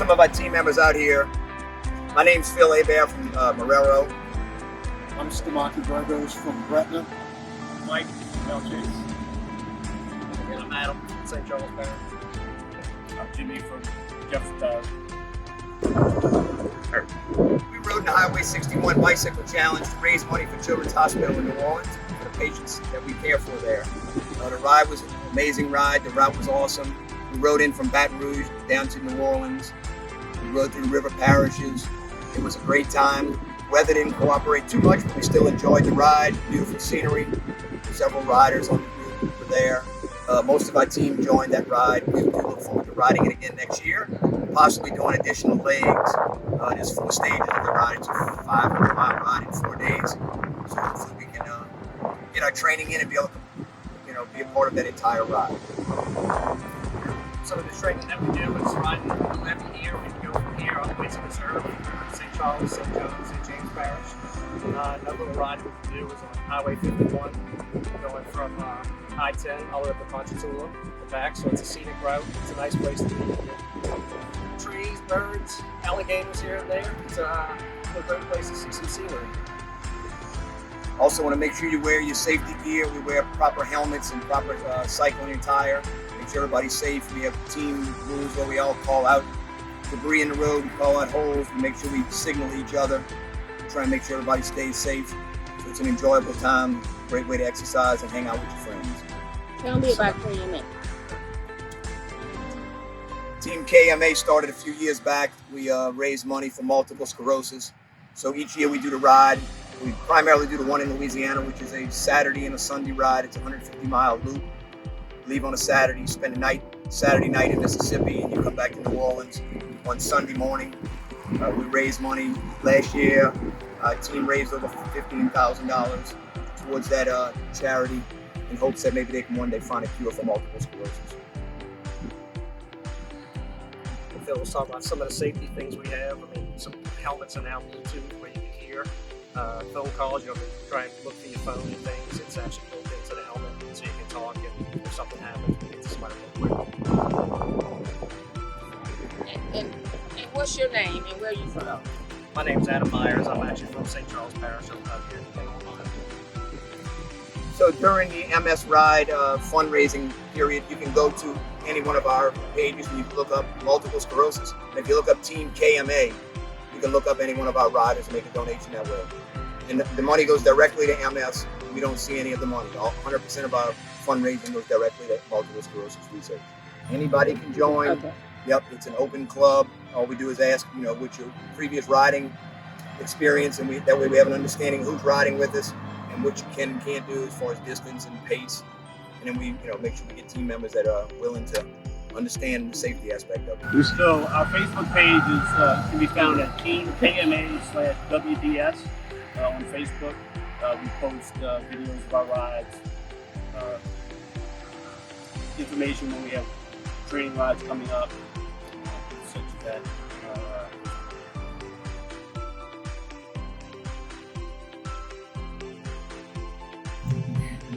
some of our team members out here. My name's Phil Hebert from Marrero. I'm Stamaki Burgos from Gretna. Mike from Parishes. And I'm Adam from St. Charles Parish. I'm Jimmy from Jefferson. We rode in the Highway 61 Bicycle Challenge to raise money for Children's Hospital in New Orleans for the patients that we care for there. The ride was an amazing ride. The route was awesome. We rode in from Baton Rouge down to New Orleans. We rode through the river Parishes. It was a great time. Weather didn't cooperate too much, but we still enjoyed the ride. Beautiful scenery. Several riders on the group were there. Most of our team joined that ride. We look forward to riding it again next year, possibly doing additional legs. There's 4 stages of the ride. It's a 500-mile ride in 4 days. So hopefully we can get our training in and be able to, be a part of that entire ride. Some of the training that we do is riding every year. We go from here all the way to Missouri, St. Charles, St. John's, St. James Parish. Another little ride we can do is on Highway 51, going from I-10 all the way up to Ponchatoula, the back. So it's a scenic route. It's a nice place to be. Trees, birds, alligators here and there. It's a great place to see some scenery. Also want to make sure you wear your safety gear. We wear proper helmets and proper cycling attire. Make sure everybody's safe. We have team rules where we all call out debris in the road, we call out holes, we make sure we signal each other, try and make sure everybody stays safe. So it's an enjoyable time, great way to exercise and hang out with your friends. Tell me about KMA. Team KMA started a few years back. We raise money for multiple sclerosis. So each year we do the ride. We primarily do the one in Louisiana, which is a Saturday and a Sunday ride. It's a 150-mile loop. Leave on a Saturday, spend a Saturday night in Mississippi, and you come back to New Orleans on Sunday morning. We raise money. Last year, our team raised over $15,000 towards that charity in hopes that maybe they can one day find a cure for multiple sclerosis. Phil was talking about some of the safety things we have. I mean, some helmets and now Bluetooth where you can hear phone calls. You have to try and look for your phone and things. It's actually built into the helmet so you can talk, and if something happens, we get to somebody real quick. And what's your name and where are you from? My name's Adam Myers. I'm actually from St. Charles Parish. I'm out here in Ohio. So during the MS Ride fundraising period, you can go to any one of our pages and you can look up multiple sclerosis. And if you look up Team KMA, you can look up any one of our riders and make a donation that way. And the money goes directly to MS. We don't see any of the money. 100% of our fundraising goes directly to multiple sclerosis research. Anybody can join. Okay. Yep, it's an open club. All we do is ask, what's your previous riding experience, and that way we have an understanding who's riding with us and what you can and can't do as far as distance and pace. And then we, make sure we get team members that are willing to understand the safety aspect of it. So our Facebook page is can be found at Team KMA/WDS on Facebook. We post videos of our rides, information when we have training rides coming up, such as that.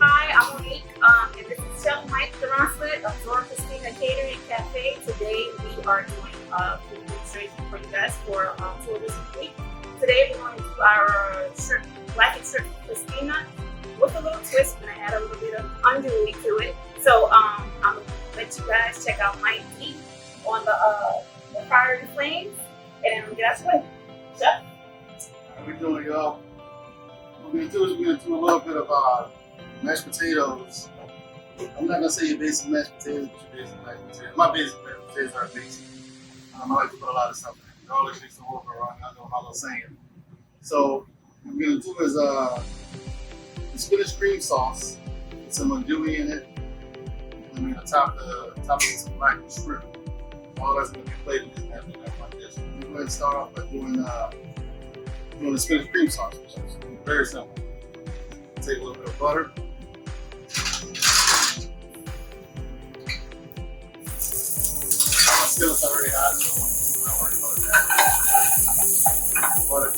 Hi, I'm Monique, and this is Chef Mike Durant of Zora Christina Catering Cafe. Today we are doing food demonstration for you guys for Tourism Week. Today we're going to do our blackened shrimp Christina with a little twist, and I add a little bit of andouille to it. So I'm gonna let you guys check out Mike eat on the fire and flames, and then get us away. Chef. How we doing, y'all? What we're gonna do a little bit of mashed potatoes. I'm not gonna say your basic mashed potatoes, but your basic mashed potatoes. My basic mashed potatoes are basic. I like to put a lot of stuff in it. Garlic makes the whole around. I know how I'm saying. So what we're gonna do is the spinach cream sauce with some andouille in it. And we're gonna top it with some blackened shrimp. All that's gonna be plated in that like this. We're gonna go ahead and start off by doing the spinach cream sauce, which is very simple. Take a little bit of butter. My skillet's already hot, so I'm not worried about that. Butter,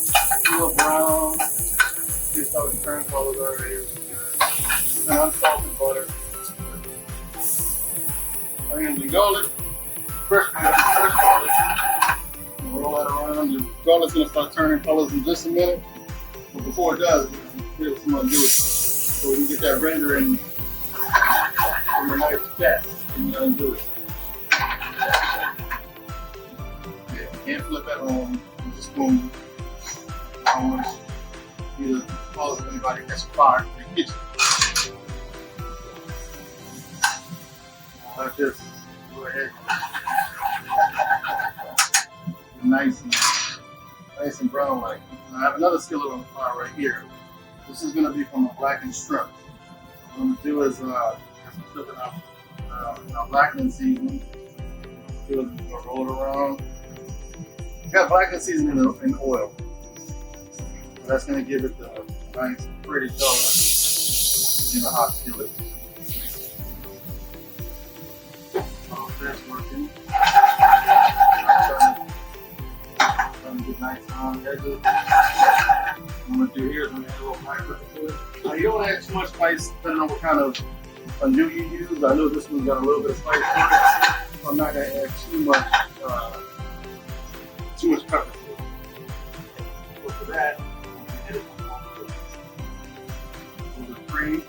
a little brown. This started to turn colors already, which is good. And unsalted butter. Onions and garlic. Fresh garlic. Your garlic's gonna start turning colors in just a minute. But before it does, here's what I'm gonna do it so we can get that rendering from the nice fat. And you're gonna do it. Yeah, can't flip it on with a spoon. I don't want you to cause anybody to catch fire in the kitchen. I'll just go ahead. Nice and brown like. I have another skillet on the fire right here. This is going to be from a blackened shrimp. What I'm going to do is cooking up blackened seasoning. Do is I'm going to roll it around. I got blackened seasoning in oil. So that's going to give it the nice pretty color in a hot skillet. Oh, that's working. Get nice on edges. What I'm going to do here is I'm going to add a little pepper to it. Now, you don't add too much spice depending on what kind of onion you use. I know this one's got a little bit of spice to it, so I'm not going to add too much pepper to it. So for that, I'm going to add a little bit of cream.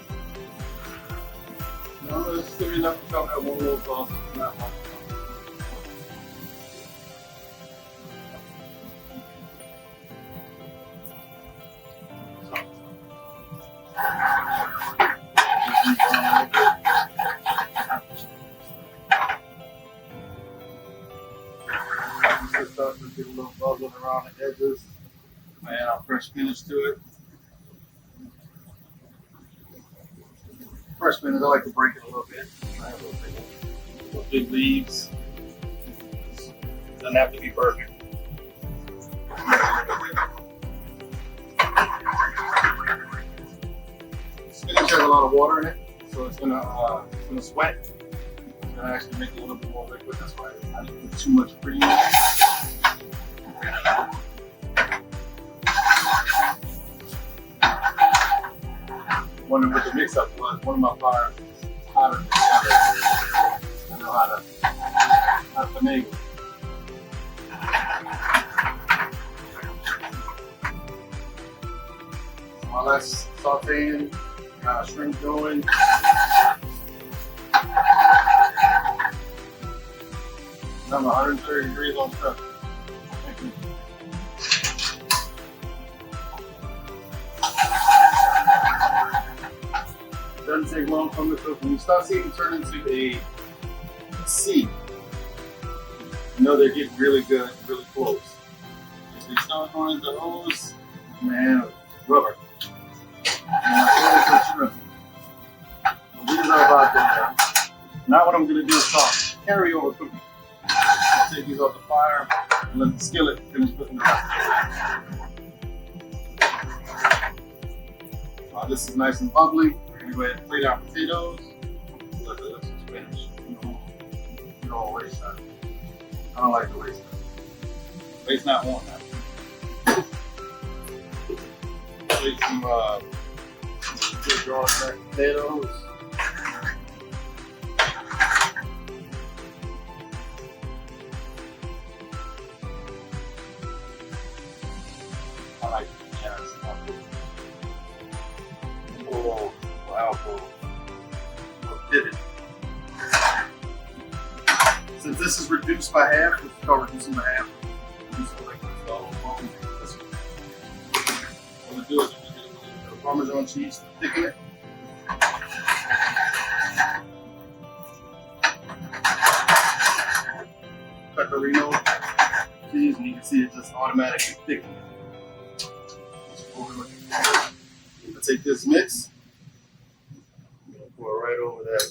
Now, let's give you enough to cover that one little sauce. Not much. Start to get a little bubbling around the edges. Add our fresh spinach to it. Fresh spinach, I like to break it a little bit. I have little big leaves. Doesn't have to be perfect. Spinach has a lot of water in it, so it's gonna sweat. It's gonna actually make it a little bit more liquid. That's why I didn't put too much cream in it. Wondering what the mix-up was. One of my fires is hotter than the other. I know how to finagle. While that's sauteing, got our shrimp going. I'm 130 degrees on shrimp. Doesn't take long for them to cook. When you start seeing them turn into a seed, you know they're getting really good, really close. If they start going into those, man, rubber. So these are about there. Now what I'm going to do is start carry over cooking. I'll take these off the fire and let the skillet finish cooking the rest of it. This is nice and bubbly. We're going to go ahead and plate our potatoes. Look at this spinach. You don't waste that. I don't like to waste that. Waste not one that. Take some good garlic mashed potatoes. I like it. Yeah, oh, wow, little pivot. Since this is reduced by half, let's start reducing by half. What I'm going to do is get a little bit of Parmesan cheese to thicken it. Pecorino cheese, and you can see it just automatically thickening. I'm take this mix, pour it right over that,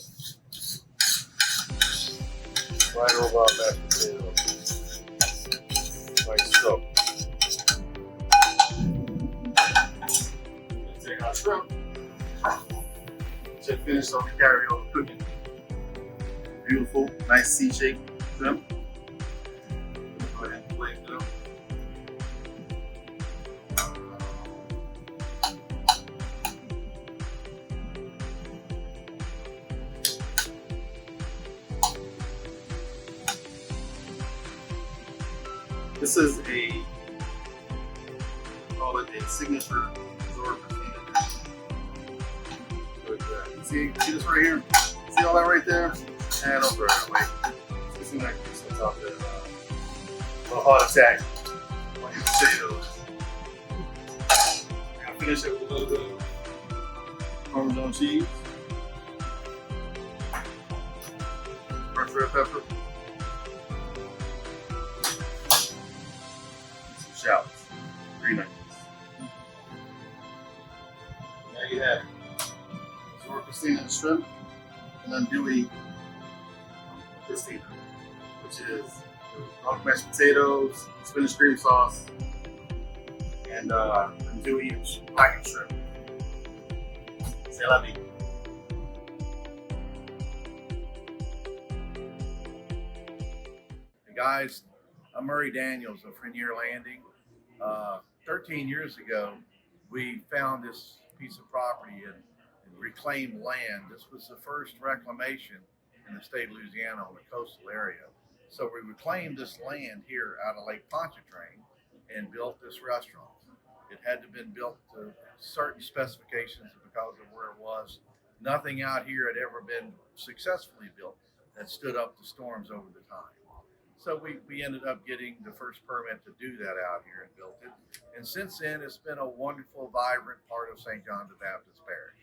right over our mashed potatoes, like so. Take our shrimp, just finish off the carryover cooking. Beautiful, nice C-shaped shrimp. Go ahead and plate it up. This is a call it a signature Zora Christina dish. But, see this right here? See all that right there? And don't throw it away. It seems like this on top of a heart attack when you potatoes. I'm gonna finish it with a little bit of Parmesan cheese, fresh red pepper, and some shallots, green onions. There you have it. Zora Christina and shrimp, and then Dewey Christina, which is rock mashed potatoes, spinach cream sauce, and Dewey blackened shrimp. C'est la vie. Hey guys, I'm Murray Daniels of Frenier Landing. 13 years ago, we found this piece of property in reclaimed land. This was the first reclamation in the state of Louisiana on the coastal area. So we reclaimed this land here out of Lake Pontchartrain and built this restaurant. It had to have been built to certain specifications because of where it was. Nothing out here had ever been successfully built that stood up to storms over the time. So we ended up getting the first permit to do that out here and built it. And since then, it's been a wonderful, vibrant part of St. John the Baptist Parish.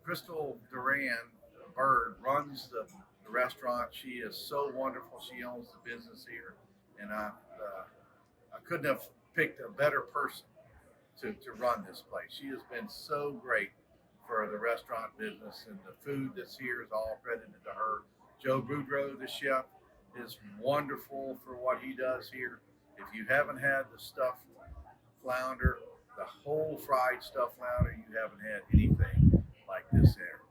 Crystal Duran Bird runs the restaurant. She is so wonderful. She owns the business here. And I couldn't have picked a better person to run this place. She has been so great for the restaurant business, and the food that's here is all credited to her. Joe Boudreau, the chef, is wonderful for what he does here. If you haven't had the stuffed flounder, the whole fried stuffed flounder, you haven't had anything like this there.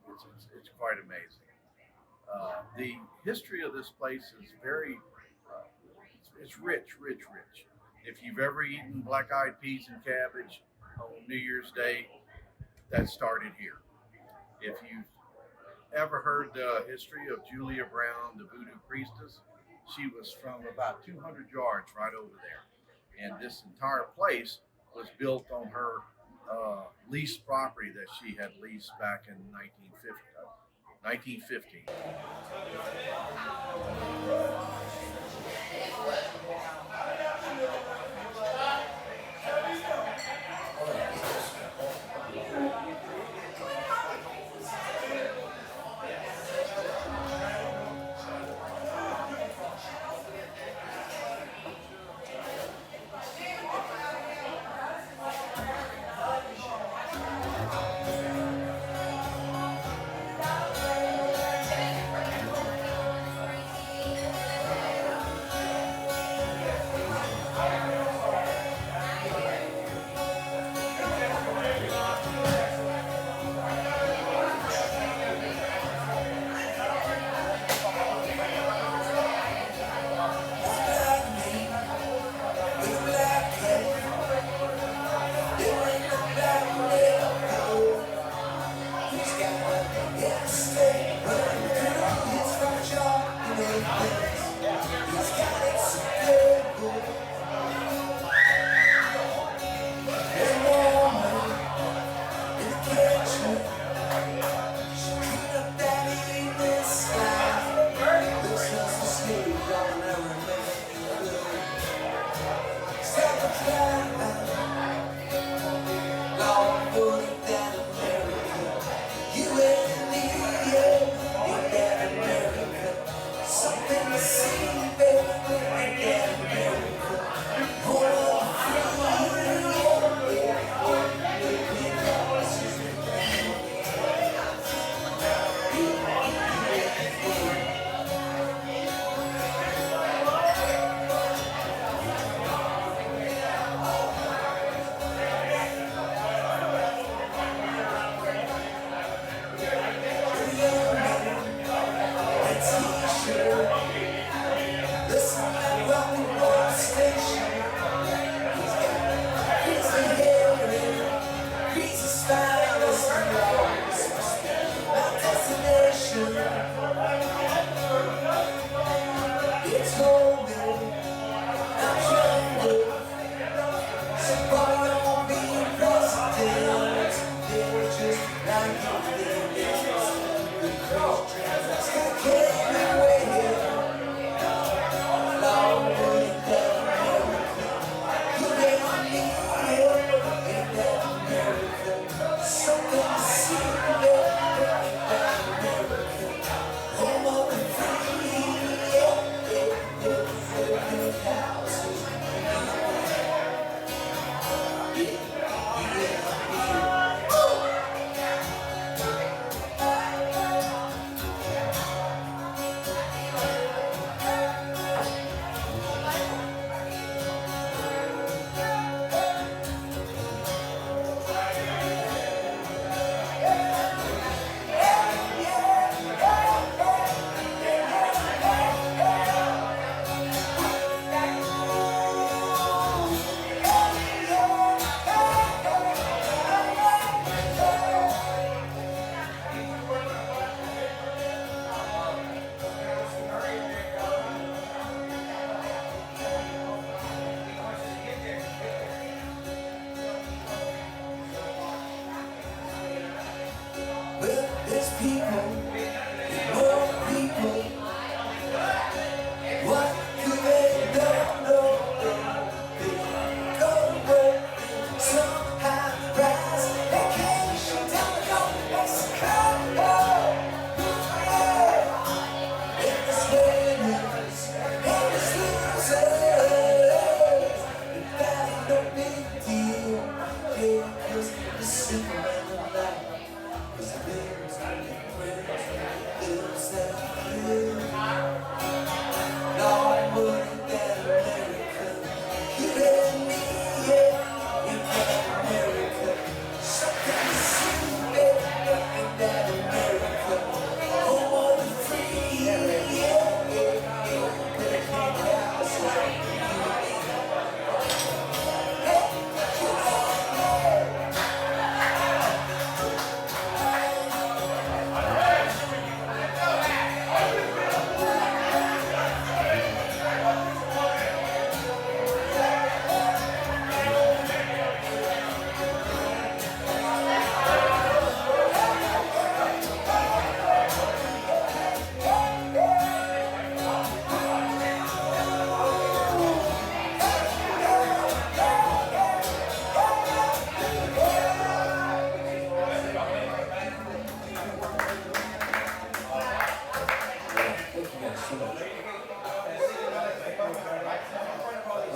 It's quite amazing. The history of this place is very, it's rich. If you've ever eaten black-eyed peas and cabbage on New Year's Day, that started here. If you've ever heard the history of Julia Brown, the voodoo priestess, she was from about 200 yards right over there. And this entire place was built on her leased property that she had leased back in 1915.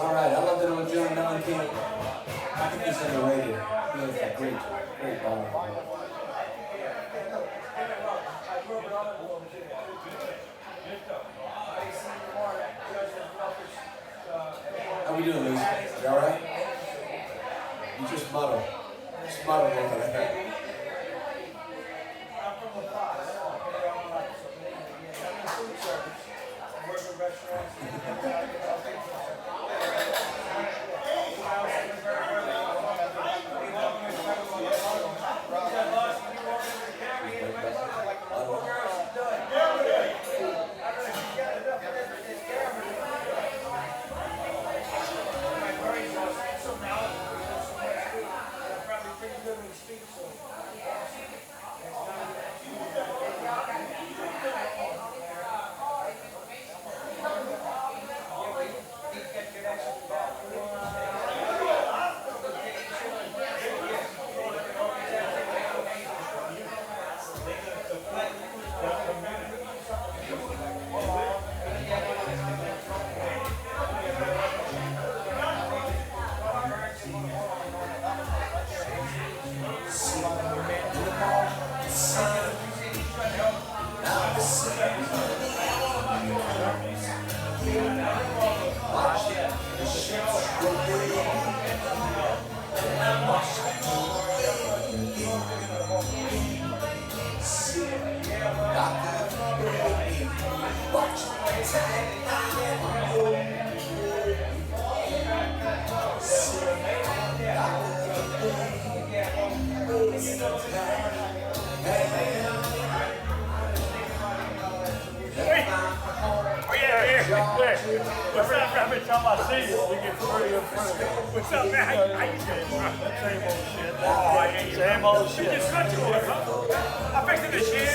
All right, I love that old John Mellencamp. I think he's underrated. He has a great ball. How we doing, Lucy? You all right? You just muddle. Just muddle over there. What's up, every time I see you, we get pretty impressed. What's up, man? How you doing? Same old shit. Oh, yeah, same old shit. You just cut to it, huh? I fixed it this year.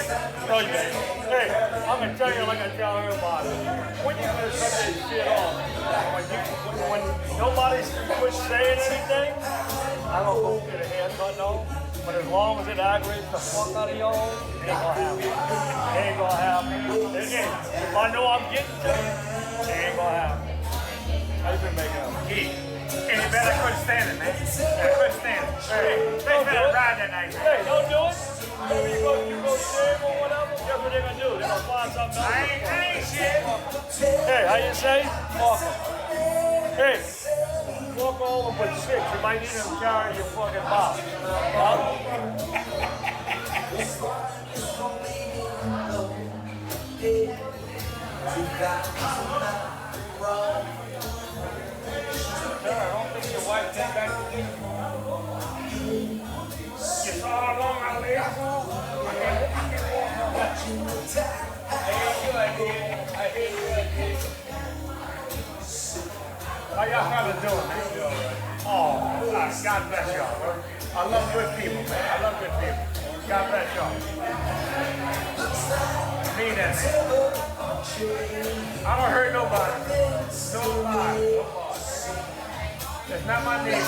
No, you didn't. Hey, I'm gonna tell you like I tell everybody. When you gonna cut this shit off? When nobody's quit saying anything, I don't go get a haircut, no. But as long as it aggravates the fuck out of y'all, it ain't gonna happen. It ain't gonna happen. Again, if I know I'm getting to it, it ain't gonna happen. How you been making up? Any better? I couldn't stand it, man. I couldn't stand it. Hey, ride that night. Hey, don't do it. You go shave or whatever, guess what they're gonna do? They're gonna find something else. I ain't shit. Hey, how you say? Walk. Hey, walk over with chicks. You might need them to carry your fucking box. I don't think your wife came back to you. You saw how long I lay up for? I can't walk on that. I hear you. How y'all fellas doing, man? Oh, God bless y'all. I love good people, man. I love good people. God bless y'all. I mean that, man. I don't hurt nobody. Nobody. That's not my name.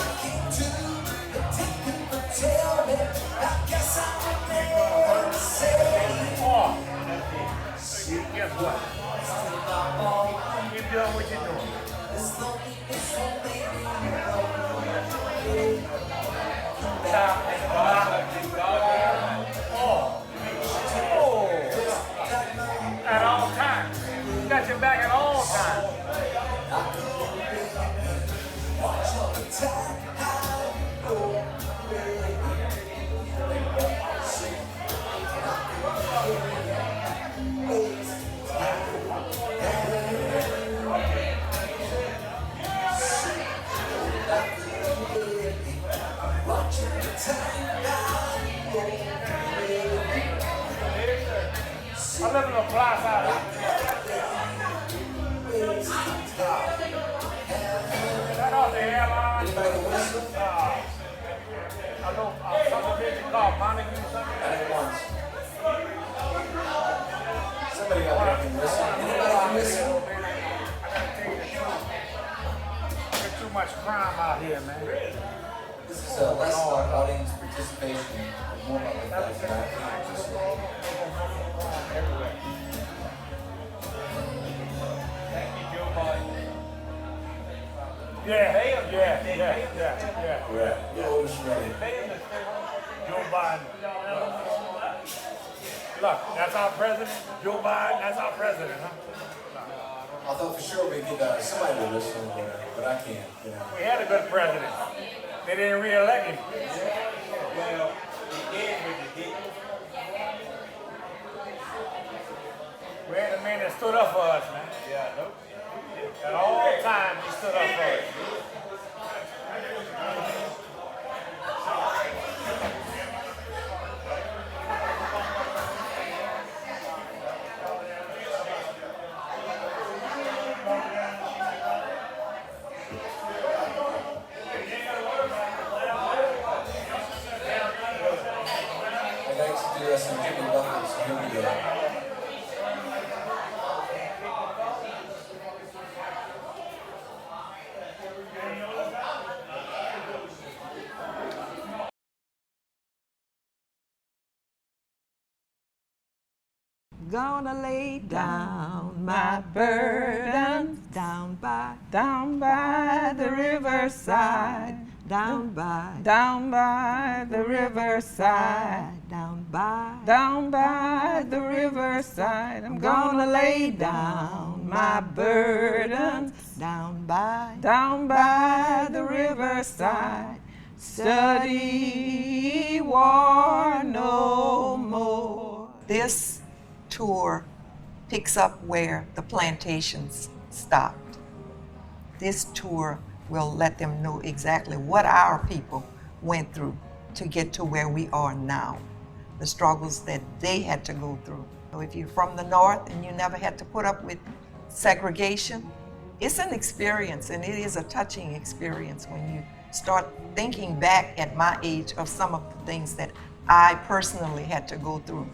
Oh, guess what? Keep doing what you're doing. At all times. You got your back at all times. I live in a glass house. That off the airline. I know subdivision called Montague something. Somebody got there can listen. Anybody can listen? I gotta tell you the truth. There's too much crime out here, man. This is less about audience participation and more about the fact that I can't just Yeah. You're always ready. Joe Biden. Look, that's our president. Joe Biden, that's our president, huh? I thought for sure we'd get somebody to listen, but I can't. You know. We had a good president. They didn't re-elect him. Well, he did, but he didn't. We had a man that stood up for us, man. Yeah, nope. At all times, he stood up for us. I'd like to do some Jimmy Buffett, so here we go. Gonna lay down my burdens down by the riverside, down by the riverside, down by the riverside. I'm gonna lay down my burdens down by the riverside. Study war no more. This tour picks up where the plantations stopped. This tour will let them know exactly what our people went through to get to where we are now, the struggles that they had to go through. So if you're from the North and you never had to put up with segregation, it's an experience, and it is a touching experience when you start thinking back at my age of some of the things that I personally had to go through.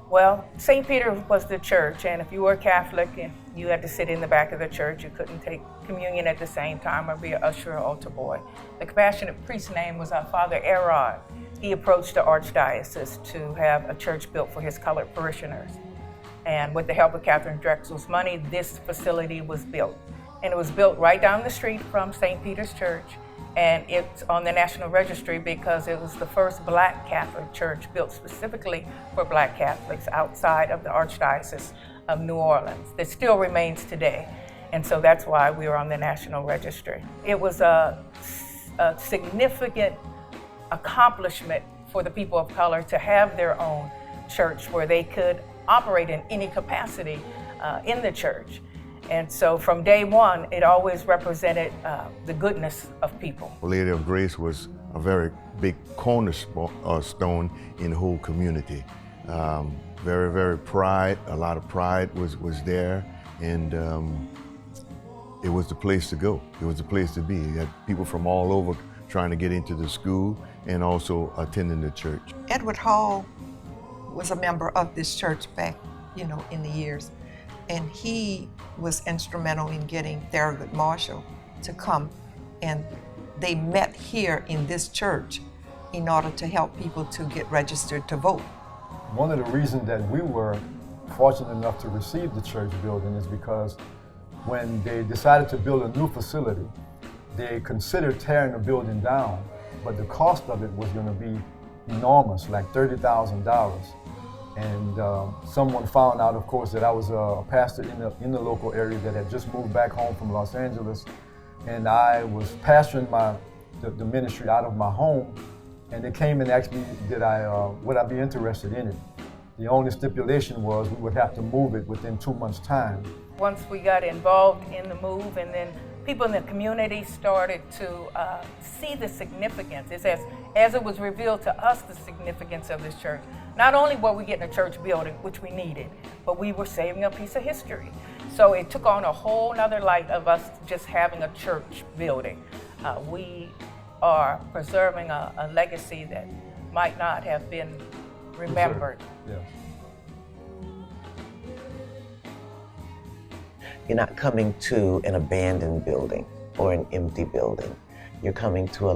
Well, St. Peter was the church, and if you were Catholic, you had to sit in the back of the church. You couldn't take communion at the same time or be an usher or altar boy. The compassionate priest's name was Father Erod. He approached the archdiocese to have a church built for his colored parishioners. And with the help of Catherine Drexel's money, this facility was built. And it was built right down the street from St. Peter's Church. And it's on the National Registry because it was the first Black Catholic church built specifically for Black Catholics outside of the Archdiocese of New Orleans. That still remains today. And so that's why we were on the National Registry. It was a significant accomplishment for the people of color to have their own church where they could operate in any capacity in the church. And so from day one, it always represented the goodness of people. Lady of Grace was a very big cornerstone in the whole community. Very, very a lot of pride was there, and it was the place to go. It was the place to be. You had people from all over trying to get into the school and also attending the church. Edward Hall was a member of this church back, in the years. And he was instrumental in getting Thurgood Marshall to come. And they met here in this church in order to help people to get registered to vote. One of the reasons that we were fortunate enough to receive the church building is because when they decided to build a new facility, they considered tearing the building down, but the cost of it was going to be enormous, like $30,000. And someone found out, of course, that I was a pastor in the local area that had just moved back home from Los Angeles, and I was pastoring the ministry out of my home. And they came and asked me, would I be interested in it? The only stipulation was we would have to move it within 2 months' time. Once we got involved in the move, and then people in the community started to see the significance. It's as it was revealed to us, the significance of this church. Not only were we getting a church building, which we needed, but we were saving a piece of history. So it took on a whole nother light of us just having a church building. We are preserving a legacy that might not have been remembered. Yeah. You're not coming to an abandoned building or an empty building. You're coming to a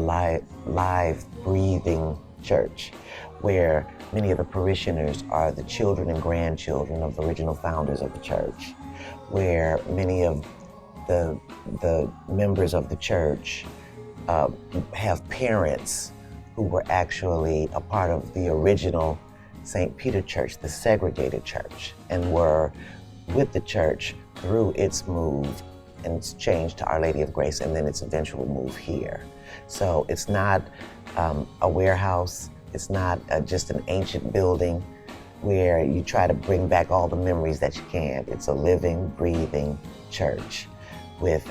live, breathing church where many of the parishioners are the children and grandchildren of the original founders of the church, where many of the members of the church have parents who were actually a part of the original St. Peter Church, the segregated church, and were with the church through its move and its change to Our Lady of Grace and then its eventual move here. So it's not a warehouse, it's not just an ancient building where you try to bring back all the memories that you can. It's a living, breathing church with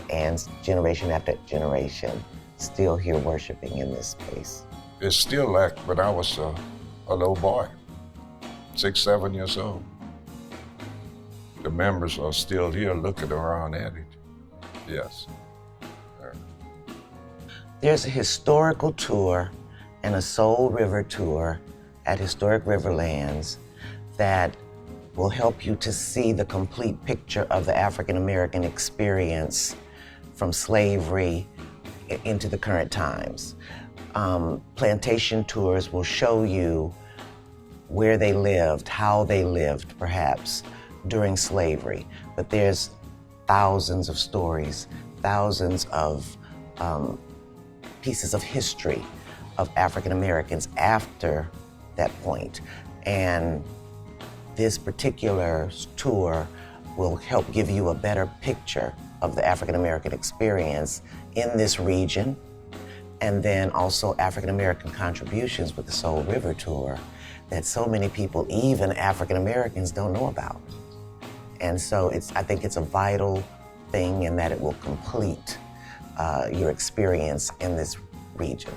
generation after generation still here worshiping in this space. It's still like when I was a little boy, 6, 7 years old. The members are still here looking around at it. Yes. There's a historical tour and a Soul River tour at Historic Riverlands that will help you to see the complete picture of the African American experience from slavery into the current times. Plantation tours will show you where they lived, how they lived, perhaps, during slavery. But there's thousands of stories, thousands of pieces of history of African Americans after that point. And this particular tour will help give you a better picture of the African American experience in this region, and then also African American contributions with the Soul River tour that so many people, even African Americans, don't know about. And so I think it's a vital thing in that it will complete your experience in this region.